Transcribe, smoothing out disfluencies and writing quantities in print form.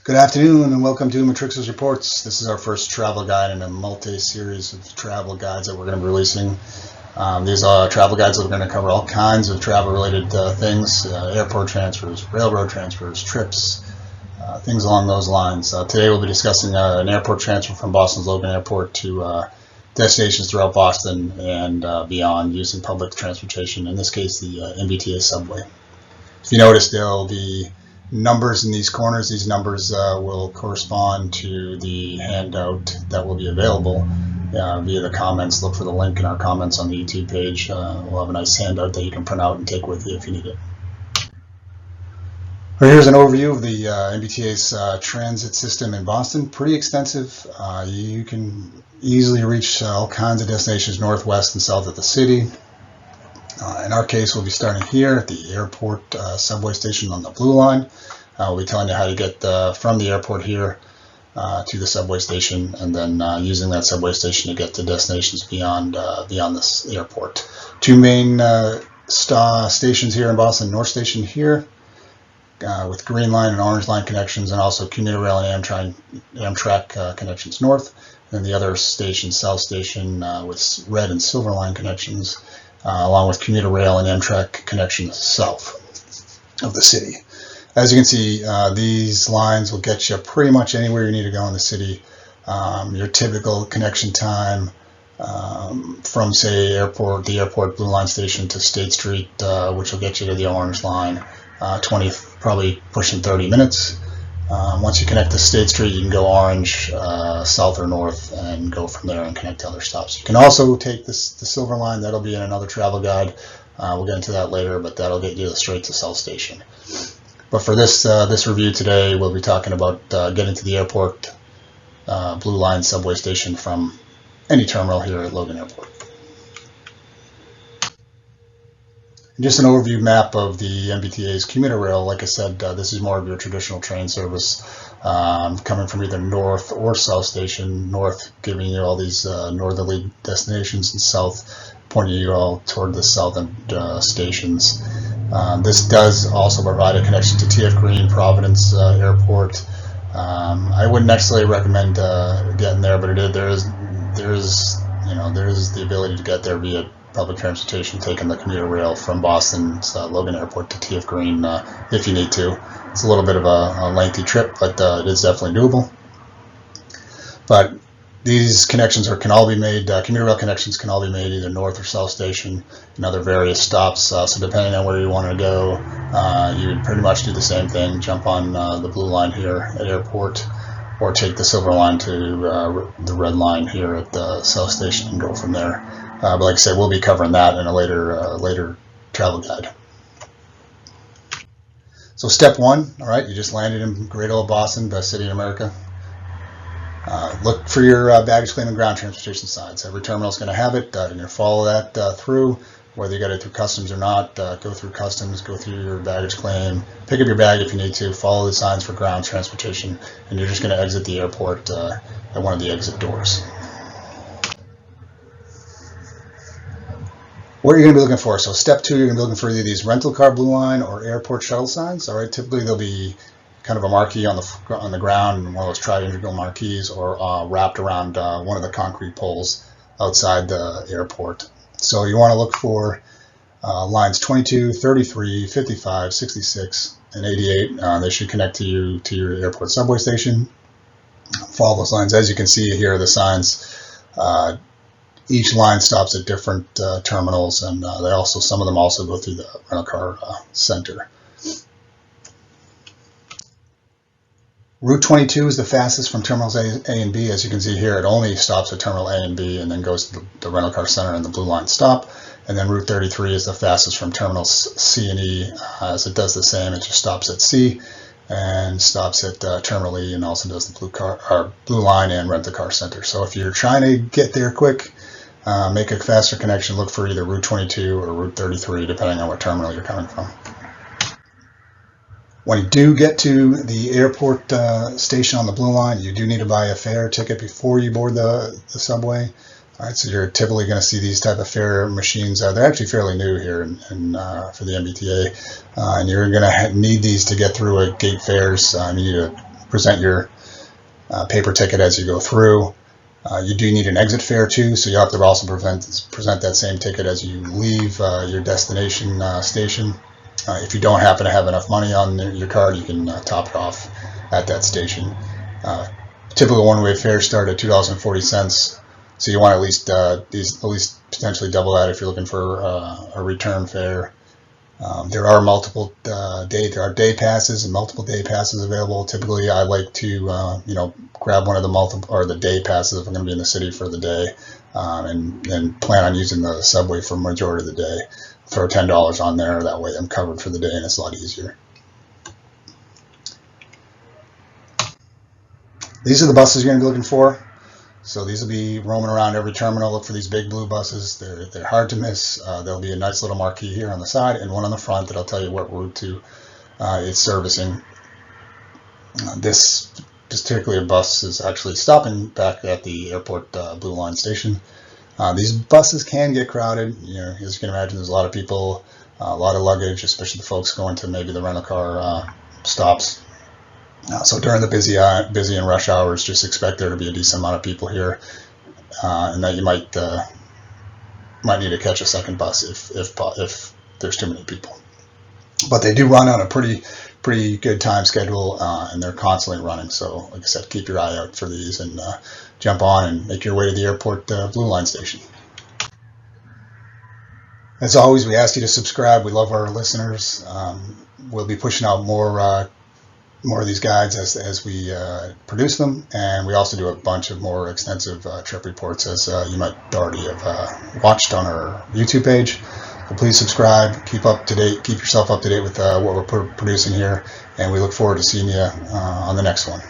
Good afternoon and welcome to Matrix's Reports. This is our first travel guide in a multi-series of travel guides that we're going to be releasing. These are travel guides that are going to cover all kinds of travel-related things, airport transfers, railroad transfers, trips, things along those lines. Today we'll be discussing an airport transfer from Boston's Logan Airport to destinations throughout Boston and beyond using public transportation, in this case the MBTA subway. If you notice, there'll be numbers in these corners. These numbers will correspond to the handout that will be available via the comments. Look for the link in our comments on the YouTube page. We'll have a nice handout that you can print out and take with you if you need it. Well, here's an overview of the MBTA's transit system in Boston. Pretty extensive. You can easily reach all kinds of destinations north, west, and south of the city. In our case, we'll be starting here at the airport subway station on the Blue Line. We'll be telling you how to get from the airport here to the subway station, and then using that subway station to get to destinations beyond this airport. Two main stations here in Boston: North Station here with Green Line and Orange Line connections, and also commuter rail and Amtrak connections north. And the other station, South Station, with Red and Silver Line connections. Along with commuter rail and Amtrak connections south of the city. As you can see, these lines will get you pretty much anywhere you need to go in the city. Your typical connection time from, say, the airport Blue Line station to State Street, which will get you to the Orange Line, probably pushing 30 minutes. Once you connect to State Street, you can go orange, south or north, and go from there and connect to other stops. You can also take the Silver Line. That'll be in another travel guide. We'll get into that later, but that'll get you straight to South Station. But for this review today, we'll be talking about getting to the airport Blue Line subway station from any terminal here at Logan Airport. Just an overview map of the MBTA's commuter rail. Like I said, this is more of your traditional train service coming from either North or South Station. North giving you all these northerly destinations, and South pointing you all toward the southern stations. This does also provide a connection to TF Green, Providence Airport. I wouldn't necessarily recommend getting there, but there is the ability to get there via public transportation, taking the commuter rail from Boston's Logan Airport to TF Green if you need to. It's a little bit of a lengthy trip, but it is definitely doable. But these connections can all be made, commuter rail connections can all be made either North or South Station and other various stops. So depending on where you want to go, you would pretty much do the same thing. Jump on the Blue Line here at airport, or take the Silver Line to the Red Line here at the South Station and go from there. But like I said, we'll be covering that in a later travel guide. So step one, all right, you just landed in great old Boston, best city in America. Look for your baggage claim and ground transportation signs. Every terminal is going to have it. You're going to follow that through, whether you got it through customs or not. Go through customs, go through your baggage claim, pick up your bag if you need to, follow the signs for ground transportation, and you're just going to exit the airport at one of the exit doors. What are you going to be looking for? So step two, you're going to be looking for either these rental car Blue Line or airport shuttle signs. All right, typically there'll be kind of a marquee on the ground, one of those tri-integral marquees, or wrapped around one of the concrete poles outside the airport. So you want to look for lines 22, 33, 55, 66, and 88. They should connect to your airport subway station. Follow those lines. As you can see here, the signs. Each line stops at different terminals, and some of them also go through the rental car center. Route 22 is the fastest from terminals A and B. As you can see here, it only stops at terminal A and B and then goes to the rental car center and the Blue Line stop. And then Route 33 is the fastest from terminals C and E, as it does the same. It just stops at C and stops at Terminal E, and also does the Blue Line and Rent the Car Center. So if you're trying to get there quick, make a faster connection, look for either Route 22 or Route 33, depending on what terminal you're coming from. When you do get to the airport station on the Blue Line, you do need to buy a fare ticket before you board the subway. All right, so you're typically going to see these type of fare machines. They're actually fairly new here for the MBTA, and you're going to need these to get through at gate fares. You need a present your paper ticket as you go through. You do need an exit fare too, so you have to also present that same ticket as you leave your destination station. If you don't happen to have enough money on your card, you can top it off at that station. Typical one-way fares start at $2.40, so you want at least potentially double that if you're looking for a return fare. There are multiple day passes and multiple day passes available. Typically, I like to grab one of the day passes if I'm going to be in the city for the day, and plan on using the subway for the majority of the day. Throw $10 on there. That way, I'm covered for the day, and it's a lot easier. These are the buses you're going to be looking for. So these will be roaming around every terminal. Look for these big blue buses. They're hard to miss. There'll be a nice little marquee here on the side and one on the front that'll tell you what route to it's servicing. This particular bus is actually stopping back at the airport Blue Line station. These buses can get crowded. As you can imagine, there's a lot of people, a lot of luggage, especially the folks going to maybe the rental car stops. So during the busy and rush hours, just expect there to be a decent amount of people here, and that you might need to catch a second bus if there's too many people. But they do run on a pretty good time schedule, and they're constantly running. So, like I said, keep your eye out for these and jump on and make your way to the airport Blue Line station. As always, we ask you to subscribe. We love our listeners. We'll be pushing out more of these guides as we produce them, and we also do a bunch of more extensive trip reports, as you might already have watched on our YouTube page. So please subscribe, keep yourself up to date with what we're producing here, and we look forward to seeing you on the next one.